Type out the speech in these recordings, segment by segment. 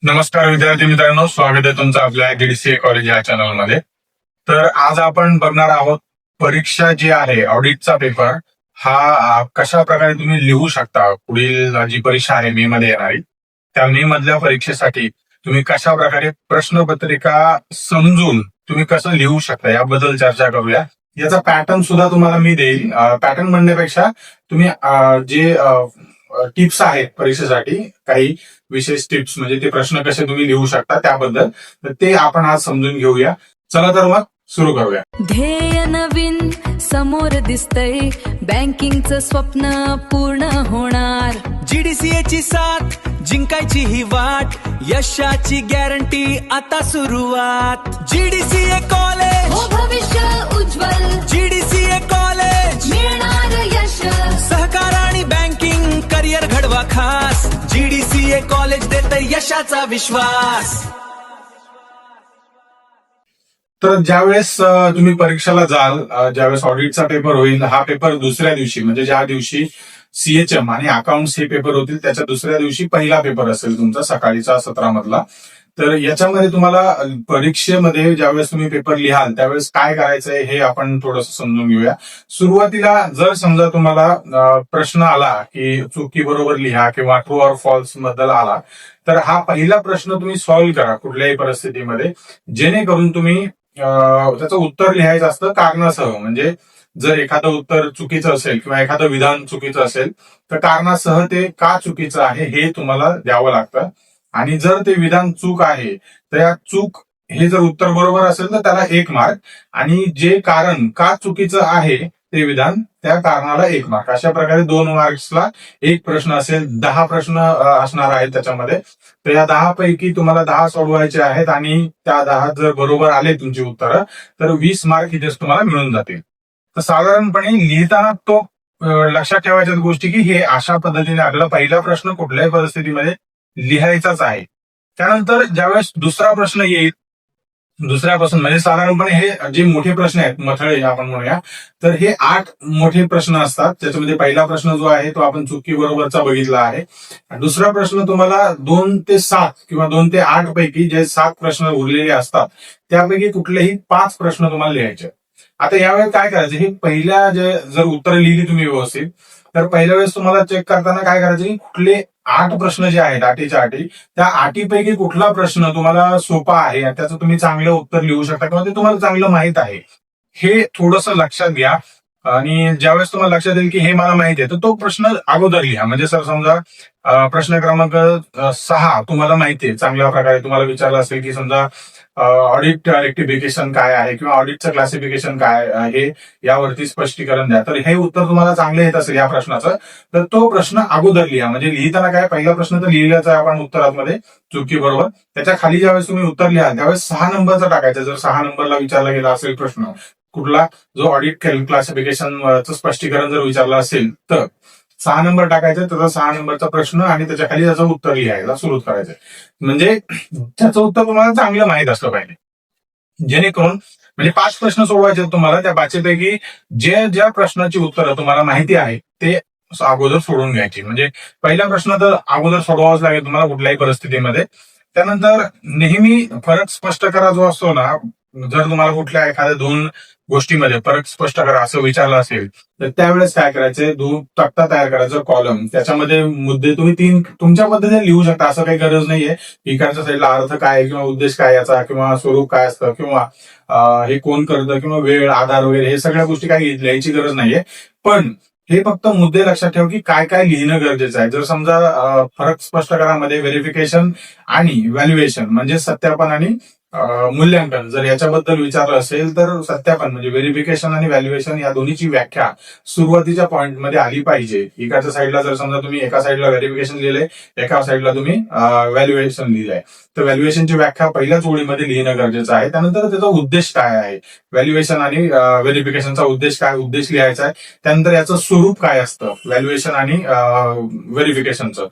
नमस्कार विद्यार्थी मित्रांनो, स्वागत आहे तुमचं आपल्या GDCA कॉलेज या चॅनलमध्ये. तर आज आपण बघणार आहोत परीक्षा जी आहे ऑडिटचा पेपर हा कशा प्रकारे तुम्ही लिहू शकता. पुढील जी परीक्षा आहे मे मध्ये येणारी, त्या मे मधल्या परीक्षेसाठी तुम्ही कशा प्रकारे प्रश्नपत्रिका समजून तुम्ही कसं लिहू शकता याबद्दल चर्चा करूया. याचा पॅटर्न सुद्धा तुम्हाला मी देईल. पॅटर्न म्हणण्यापेक्षा तुम्ही जे टिप्स आहेत परीक्षेसाठी, काही विशेष टिप्स म्हणजे ते प्रश्न कसे तुम्ही लिहू शकता त्याबद्दल, तर ते आपण आज समजून घेऊया. चला तर मग सुरू करूया. ध्येय नवीन समोर दिसतंय, बँकिंगचं स्वप्न पूर्ण होणार. GDCA ची साथ जिंकायची ही वाट, यशाची गॅरंटी आता सुरुवात. GDCA कॉलेज हो भविष्य उज्ज्वल, GDCA कॉलेज मिळणार यश. सहकार आणि बँकिंग करिअर घडवा खास. GDCA कॉलेज देत यशाचा विश्वास. तर ज्यावेळेस तुम्ही परीक्षेला जाल, ज्यावेळेस ऑडिटचा पेपर होईल, हा पेपर दुसऱ्या दिवशी म्हणजे ज्या दिवशी CHM आणि अकाउंट्स हे पेपर होतील त्याच्या दुसऱ्या दिवशी पहिला पेपर असेल तुमचा सकाळीचा 17 मधला. तर याच्यामध्ये तुम्हाला परीक्षेमध्ये ज्यावेळेस तुम्ही पेपर लिहाल त्यावेळेस काय करायचंय हे आपण थोडंसं समजून घेऊया. सुरुवातीला जर समजा तुम्हाला प्रश्न आला की चुकी बरोबर लिहा किंवा ट्रू ऑर फॉल्स बद्दल आला, तर हा पहिला प्रश्न तुम्ही सॉल्व्ह करा कुठल्याही परिस्थितीमध्ये, जेणेकरून तुम्ही त्याचं उत्तर लिहायचं असतं कारणासह. म्हणजे जर एखादं उत्तर चुकीचं असेल किंवा एखादं विधान चुकीचं असेल तर कारणासह ते का चुकीचं आहे हे तुम्हाला द्यावं लागतं. आणि जर ते विधान चूक आहे तर या चूक हे जर उत्तर बरोबर असेल तर त्याला 1 मार्क, आणि जे कारण का चुकीचं आहे ते विधान त्या कारणाला 1 मार्क. अशा प्रकारे 2 मार्क्सला एक प्रश्न असेल. 10 प्रश्न असणार आहेत त्याच्यामध्ये. तर या 10 पैकी तुम्हाला 10 सोडवायचे आहेत आणि त्या 10 जर बरोबर आले तुमची उत्तरं तर 20 मार्क इथेच तुम्हाला मिळून जातील. तर साधारणपणे लिहिताना तो लक्षात ठेवायच्या गोष्टी की हे अशा पद्धतीने आपल्याला पहिला प्रश्न कुठल्याही परिस्थितीमध्ये लिहायचाच आहे. त्यानंतर ज्यावेळेस दुसरा प्रश्न येईल, दुसऱ्यापासून म्हणजे साधारणपणे हे जे मोठे प्रश्न आहेत मथळे आपण म्हणूया, तर हे 8 मोठे प्रश्न असतात. त्याच्यामध्ये पहिला प्रश्न जो आहे तो आपण चुकी बरोबरचा बघितला आहे. दुसरा प्रश्न तुम्हाला 2 ते 7 किंवा 2 ते 8 पैकी जे 7 प्रश्न उरलेले असतात त्यापैकी कुठलेही 5 प्रश्न तुम्हाला लिहायचे. आता यावेळी काय करायचं, हे पहिल्या जर उत्तर लिहिली तुम्ही व्यवस्थित, तर पहिल्या वेळेस तुम्हाला चेक करताना काय करायचं की कुठले 8 प्रश्न जे आहेत, 8च्या 8, त्या 8 पैकी कुठला प्रश्न तुम्हाला सोपा आहे आणि त्याचं तुम्ही चांगलं उत्तर लिहू शकता किंवा ते तुम्हाला चांगलं माहित आहे, हे थोडंसं लक्षात घ्या. आणि ज्यावेळेस तुम्हाला लक्षात येईल की हे मला माहिती आहे तर तो प्रश्न अगोदर लिहा. म्हणजे सर समजा प्रश्न क्रमांक 6 तुम्हाला माहिती आहे, चांगल्या प्रकारे तुम्हाला विचारलं असेल की समजा ऑडिट रेक्टिफिकेशन काय आहे किंवा ऑडिटचं क्लासिफिकेशन काय आहे यावरती स्पष्टीकरण द्या. तर हे उत्तर तुम्हाला चांगलं येत असेल या प्रश्नाचं, तर तो प्रश्न अगोदर लिहा. म्हणजे लिहिताना काय, पहिला प्रश्न तर लिहिल्याचा आहे आपण उत्तरामध्ये चुकी बरोबर, त्याच्या खाली ज्यावेळेस तुम्ही उत्तर लिहा त्यावेळेस 6 नंबरचा टाकायचा. जर 6 नंबरला विचारला गेला असेल प्रश्न कुठला, जो ऑडिट क्लासिफिकेशनचं स्पष्टीकरण जर विचारलं असेल तर 6 नंबर टाकायचं, त्याचा 6 नंबरचा प्रश्न आणि त्याच्या खाली त्याचं उत्तर लिहायला सुरुवात करायचं. म्हणजे त्याचं उत्तर तुम्हाला चांगलं माहित असलं पाहिजे, जेणेकरून म्हणजे 5 प्रश्न सोडवायचे तुम्हाला. त्या 5 पैकी ज्या प्रश्नाची उत्तरं तुम्हाला माहिती आहे ते अगोदर सोडून घ्यायची. म्हणजे पहिला प्रश्न तर अगोदर सोडवावाच लागेल तुम्हाला कुठल्याही परिस्थितीमध्ये. त्यानंतर नेहमी फरक स्पष्ट करा जो असतो ना, जर तुम्हाला कुठल्या एखाद्या 2 गोष्टीमध्ये फरक स्पष्ट करा असं विचारलं असेल तर त्यावेळेस काय करायचंय, 2 तक्ता तयार करायचा कॉलम. त्याच्यामध्ये मुद्दे तुम्ही 3 तुमच्या पद्धतीने लिहू शकता, असं काही गरज नाहीये. इकडच्या साईडला अर्थ काय किंवा उद्देश काय याचा किंवा स्वरूप काय असतं किंवा हे कोण करतं किंवा वेळ, आधार वगैरे हे सगळ्या गोष्टी काही लिहायची गरज नाहीये. पण हे फक्त मुद्दे लक्षात ठेव की काय काय लिहिणं गरजेचं आहे. जर समजा फरक स्पष्ट करामध्ये व्हेरिफिकेशन आणि व्हॅल्युएशन म्हणजे सत्यापन आणि मूल्यांकन जर याच्याबद्दल विचारलं असेल तर सत्यापन म्हणजे व्हेरिफिकेशन आणि व्हॅल्युएशन या दोन्हीची व्याख्या सुरुवातीच्या पॉइंटमध्ये आली पाहिजे. एकाच्या साईडला जर समजा तुम्ही एका साईडला व्हेरिफिकेशन लिहिलंय, एका साईडला तुम्ही व्हॅल्युएशन लिहिलंय, तर व्हॅल्युएशनची व्याख्या पहिल्याच ओळीमध्ये लिहिणं गरजेचं आहे. त्यानंतर त्याचा उद्देश काय आहे, व्हॅल्युएशन आणि व्हेरिफिकेशनचा उद्देश काय, उद्देश लिहायचा आहे. त्यानंतर याचं स्वरूप काय असतं व्हॅल्युएशन आणि व्हेरिफिकेशनचं,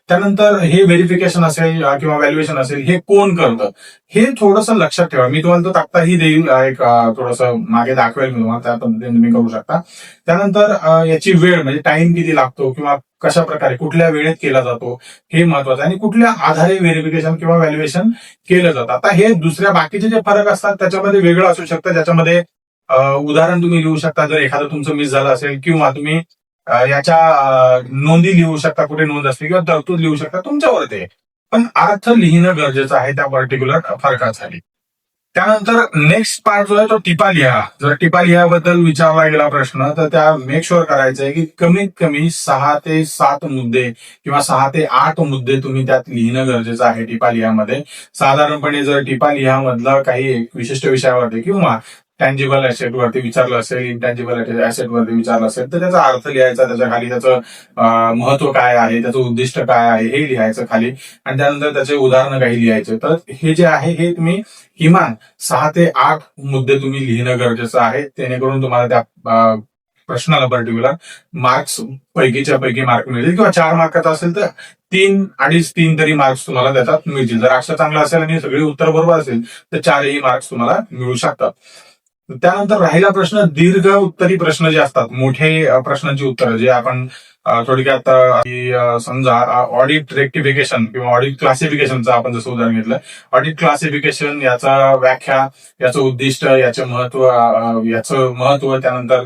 त्यानंतर हे व्हेरिफिकेशन असेल किंवा व्हॅल्युएशन असेल हे कोण करतं हे थोडंसं लक्षात ठेवा. मी तुम्हाला तो तक्ताही देईल, एक थोडंसं मागे दाखवेल मी तुम्हाला, त्या पद्धतीने तुम्ही करू शकता. त्यानंतर याची वेळ म्हणजे टाइम किती लागतो किंवा कशा प्रकारे कुठल्या वेळेत केला जातो हे महत्वाचं आहे, आणि कुठल्या आधारे व्हेरिफिकेशन किंवा व्हॅल्युएशन केलं जातं. आता हे दुसऱ्या बाकीचे जे फरक असतात त्याच्यामध्ये वेगळं असू शकतं. ज्याच्यामध्ये उदाहरण तुम्ही लिहू शकता जर एखादं तुमचं मिस झालं असेल, किंवा तुम्ही याच्या नोंदी लिहू शकता, कुठे नोंद असते किंवा तरतूद लिहू शकता, तुमच्यावरती आहे. पण अर्थ लिहिणं गरजेचं आहे त्या पर्टिक्युलर फरकासाठी. त्यानंतर नेक्स्ट पार्ट जो आहे तो टिपा लिहा. जर टिपा लिहाबद्दल विचारला गेला प्रश्न तर त्या मेक शुअर करायचं आहे की कमीत कमी 6 ते 7 मुद्दे किंवा 6 ते 8 मुद्दे तुम्ही त्यात लिहिणं गरजेचं आहे टिपा लिहामध्ये. साधारणपणे जर टिपा लिहामधला काही एक विशिष्ट विषयावरती किंवा टँजिबल ऍसेट वरती विचारलं असेल, इंटँजिबल ऍसेट वरती विचारलं असेल तर त्याचा अर्थ लिहायचा, त्याच्या खाली त्याचं महत्व काय आहे, त्याचं उद्दिष्ट काय आहे हे लिहायचं खाली, आणि त्यानंतर त्याचे उदाहरणं काही लिहायचे. तर हे जे आहे हे तुम्ही किमान 6 ते 8 मुद्दे तुम्ही लिहिणं गरजेचं आहे, जेणेकरून तुम्हाला त्या प्रश्नाला पर्टिक्युलर मार्क्स पैकीच्या पैकी मार्क मिळतील. किंवा 4 मार्काचा असेल तर 3, 2.5-3 तरी मार्क्स तुम्हाला त्याच्यात मिळतील. जर अक्षर चांगला असेल आणि सगळी उत्तर बरोबर असेल तर 4ही मार्क्स तुम्हाला मिळू शकतात. त्यानंतर राहिला प्रश्न दीर्घ उत्तरी प्रश्न जे असतात, मोठे प्रश्नांची उत्तरं जे आपण थोडक्यात समजा ऑडिट रेक्टिफिकेशन किंवा ऑडिट क्लासिफिकेशनचं आपण जसं उदाहरण घेतलं, ऑडिट क्लासिफिकेशन याचा व्याख्या, याचं उद्दिष्ट, याचं महत्व, त्यानंतर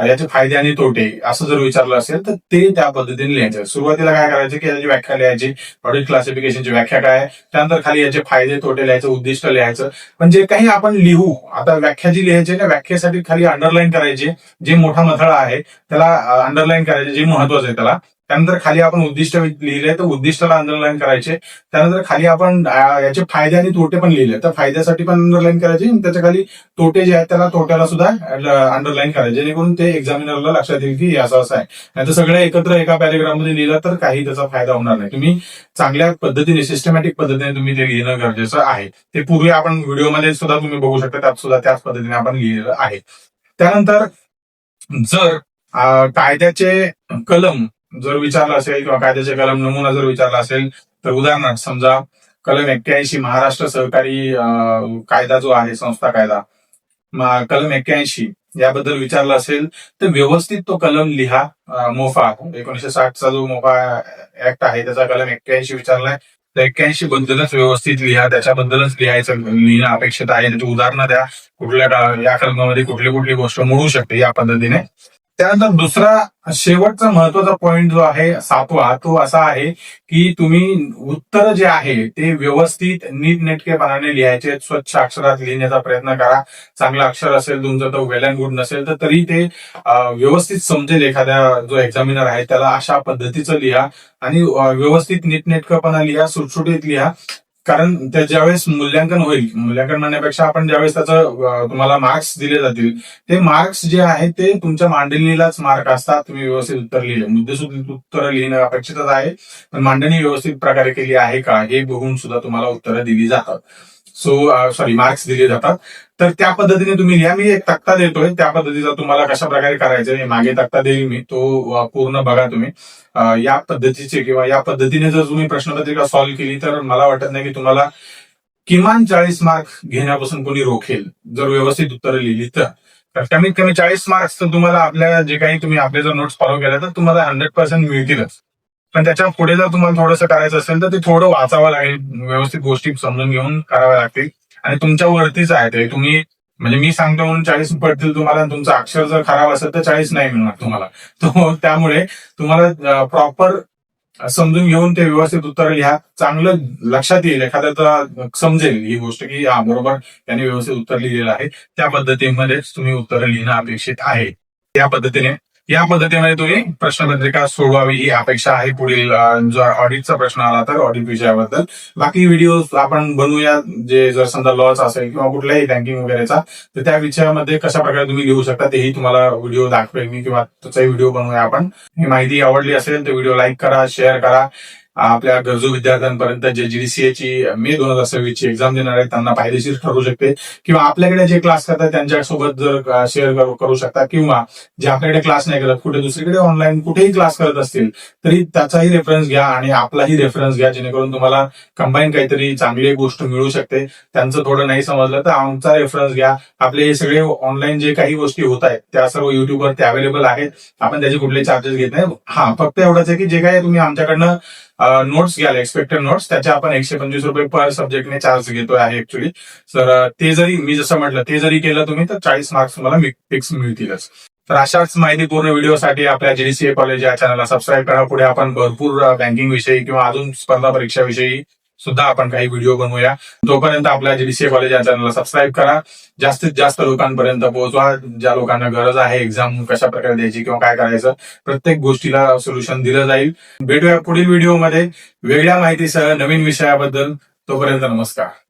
याचे फायदे आणि तोटे असं जर विचारलं असेल तर ते त्या पद्धतीने लिहायचं. सुरुवातीला काय करायचं की याची व्याख्या लिहायची, ऑडिट क्लासिफिकेशनची व्याख्या काय, त्यानंतर खाली याचे फायदे तोटे लिहायचं, उद्दिष्ट लिहायचं. पण जे काही आपण लिहू आता व्याख्या जी लिहायची त्या व्याख्येसाठी खाली अंडरलाईन करायचे, जे मोठा मथळा आहे त्याला अंडरलाईन करायचे, जे महत्वाचं आहे त्याला. त्यानंतर खाली आपण उद्दिष्ट लिहिले तर उद्दिष्टाला अंडरलाईन करायचे. त्यानंतर खाली आपण याचे फायदे आणि तोटे पण लिहिले तर फायद्यासाठी पण अंडरलाईन करायचे, त्याच्या खाली तोटे जे आहेत त्याला तोट्याला सुद्धा अंडरलाईन करायचे, जेणेकरून ते एक्झामिनरला लक्षात येईल की असं असं आहे. नाहीतर सगळं एकत्र एका पॅरेग्राफ मध्ये लिहिलं तर काही त्याचा फायदा होणार नाही. तुम्ही चांगल्या पद्धतीने सिस्टमॅटिक पद्धतीने तुम्ही ते लिहिणं गरजेचं आहे. ते पूर्वी आपण व्हिडिओमध्ये सुद्धा तुम्ही बघू शकता, त्यात सुद्धा त्याच पद्धतीने आपण लिहिलेलं आहे. त्यानंतर जर कायद्याचे कलम जर विचारलं असेल किंवा कायद्याचे कलम नमुना जर विचारला असेल तर उदाहरणार्थ समजा कलम 81 महाराष्ट्र सहकारी कायदा जो आहे, संस्था कायदा, कलम 81 याबद्दल विचारलं असेल तर व्यवस्थित तो कलम लिहा. मोफा 1960चा जो मोफा ऍक्ट आहे त्याचा कलम 81 विचारलाय तर 81 बद्दलच व्यवस्थित लिहा, त्याच्याबद्दलच लिहिणं अपेक्षित आहे. त्याची उदाहरणं द्या, कुठल्या या कलमामध्ये कुठली कुठली गोष्ट मोडू शकते या पद्धतीने. त्यानंतर दुसरा शेवटचा महत्वाचा पॉइंट जो आहे 7वा तो असा आहे की तुम्ही उत्तर जे आहे ते व्यवस्थित नीटनेटकेपणाने लिहायचे, स्वच्छ अक्षरात लिहिण्याचा प्रयत्न करा. चांगलं अक्षर असेल तुमचं तर वेल अँड गुड, नसेल तर तरी ते व्यवस्थित समजेल एखाद्या जो एक्झामिनर आहे त्याला. अशा पद्धतीचं लिहा आणि व्यवस्थित नीटनेटकेपणा लिहा, सुटसुटीत लिहा. कारण त्या ज्यावेळेस मूल्यांकन होईल, मूल्यांकन म्हणण्यापेक्षा आपण ज्यावेळेस त्याचं तुम्हाला मार्क्स दिले जातील ते मार्क्स जे आहे ते तुमच्या मांडणीलाच मार्क असतात. तुम्ही व्यवस्थित उत्तर लिहिले, मुद्देसूद उत्तर लिहिणं अपेक्षितच आहे, पण मांडणी व्यवस्थित प्रकारे केली आहे का हे बघून सुद्धा तुम्हाला उत्तरं दिली जातात. मार्क्स दिले जातात. तर त्या पद्धतीने तुम्ही लिहा. मी एक तक्ता देतोय त्या पद्धतीचा तुम्हाला कशा प्रकारे करायचं मागे तक्ता देईल मी, तो पूर्ण बघा तुम्ही. या पद्धतीचे किंवा या पद्धतीने जर तुम्ही प्रश्नपत्रिका सॉल्व्ह केली तर मला वाटत नाही की तुम्हाला किमान 40 मार्क्स घेण्यापासून कोणी रोखेल जर व्यवस्थित उत्तरं लिहिली तर. कमीत कमी 40 मार्क्स तर तुम्हाला आपल्या जे काही तुम्ही आपले जर नोट्स फॉलो केल्या तर तुम्हाला 100% मिळतीलच. पण त्याच्या पुढे जर तुम्हाला थोडंसं करायचं असेल तर ते थोडं वाचावं लागेल, व्यवस्थित गोष्टी समजून घेऊन कराव्या लागतील. आणि तुमच्यावरतीच आहे ते, तुम्ही म्हणजे मी सांगतो म्हणून 40 पडतील तुम्हाला, तुमचं अक्षर जर खराब असेल तर 40 नाही मिळणार तुम्हाला. तो त्यामुळे तुम्हाला प्रॉपर समजून घेऊन ते व्यवस्थित उत्तर लिहा. चांगलं लक्षात येईल, एखाद्याचा समजेल ही गोष्ट की हा बरोबर त्यांनी व्यवस्थित उत्तर लिहिलेलं आहे, त्या पद्धतीमध्येच तुम्ही उत्तर लिहिणं अपेक्षित आहे. या पद्धतीमध्ये तुम्ही प्रश्नपत्रिका सोडवावी ही अपेक्षा आहे. पुढील जर ऑडिटचा प्रश्न आला तर ऑडिट विषयाबद्दल बाकी व्हिडिओ आपण बनवूया, जे जर समजा लॉच असेल किंवा कुठल्याही बँकिंग वगैरेचा, तर त्या विषयामध्ये कशा प्रकारे तुम्ही लिहू शकता तेही तुम्हाला व्हिडिओ दाखवेल मी, किंवा त्याचाही व्हिडिओ बनवूया आपण. ही माहिती आवडली असेल तर व्हिडिओ लाईक करा, शेअर करा. आपल्या गरजू विद्यार्थ्यांपर्यंत जे GDCA ची मे 2026 ची एक्झाम देणार आहेत त्यांना फायदेशीर ठरू शकते, किंवा आपल्याकडे जे क्लास करतात त्यांच्यासोबत जर शेअर करू शकता, किंवा जे आपल्याकडे क्लास नाही करत, कुठे दुसरीकडे ऑनलाईन कुठेही क्लास करत असतील तरी त्याचाही रेफरन्स घ्या आणि आपलाही रेफरन्स घ्या, जेणेकरून तुम्हाला कंबाईन काहीतरी चांगली गोष्ट मिळू शकते. त्यांचं थोडं नाही समजलं तर आमचा रेफरन्स घ्या. आपले हे सगळे ऑनलाईन जे काही गोष्टी होत आहेत त्या सर्व युट्यूबवरती अवेलेबल आहेत. आपण त्याचे कुठले चार्जेस घेत नाही. हा, फक्त एवढंच आहे की जे काही तुम्ही आमच्याकडनं नोट्स घ्याल, एक्सपेक्टेड नोट्स, त्याचे आपण 125 रुपये पर सब्जेक्टने चार्ज घेतोय आहे ऍक्च्युली. तर ते जरी मी जसं म्हटलं ते जरी केलं तुम्ही तर 40 मार्क्स तुम्हाला फिक्स मिळतीलच. तर अशाच माहितीपूर्ण व्हिडिओसाठी आपल्या GDCA कॉलेज या चॅनलला सबस्क्राईब करा. पुढे आपण भरपूर बँकिंग विषयी किंवा अजून स्पर्धा परीक्षाविषयी सुद्धा आपण काही व्हिडिओ बनवूया. तोपर्यंत आपल्या GDCA कॉलेज या चॅनलला सबस्क्राईब करा, जास्तीत जास्त लोकांपर्यंत पोहोचवा. ज्या लोकांना गरज आहे एक्झाम कशा प्रकारे द्यायची किंवा काय करायचं, प्रत्येक गोष्टीला सोल्युशन दिलं जाईल. भेटूया पुढील व्हिडिओमध्ये वेगळ्या माहितीसह नवीन विषयाबद्दल. तोपर्यंत नमस्कार.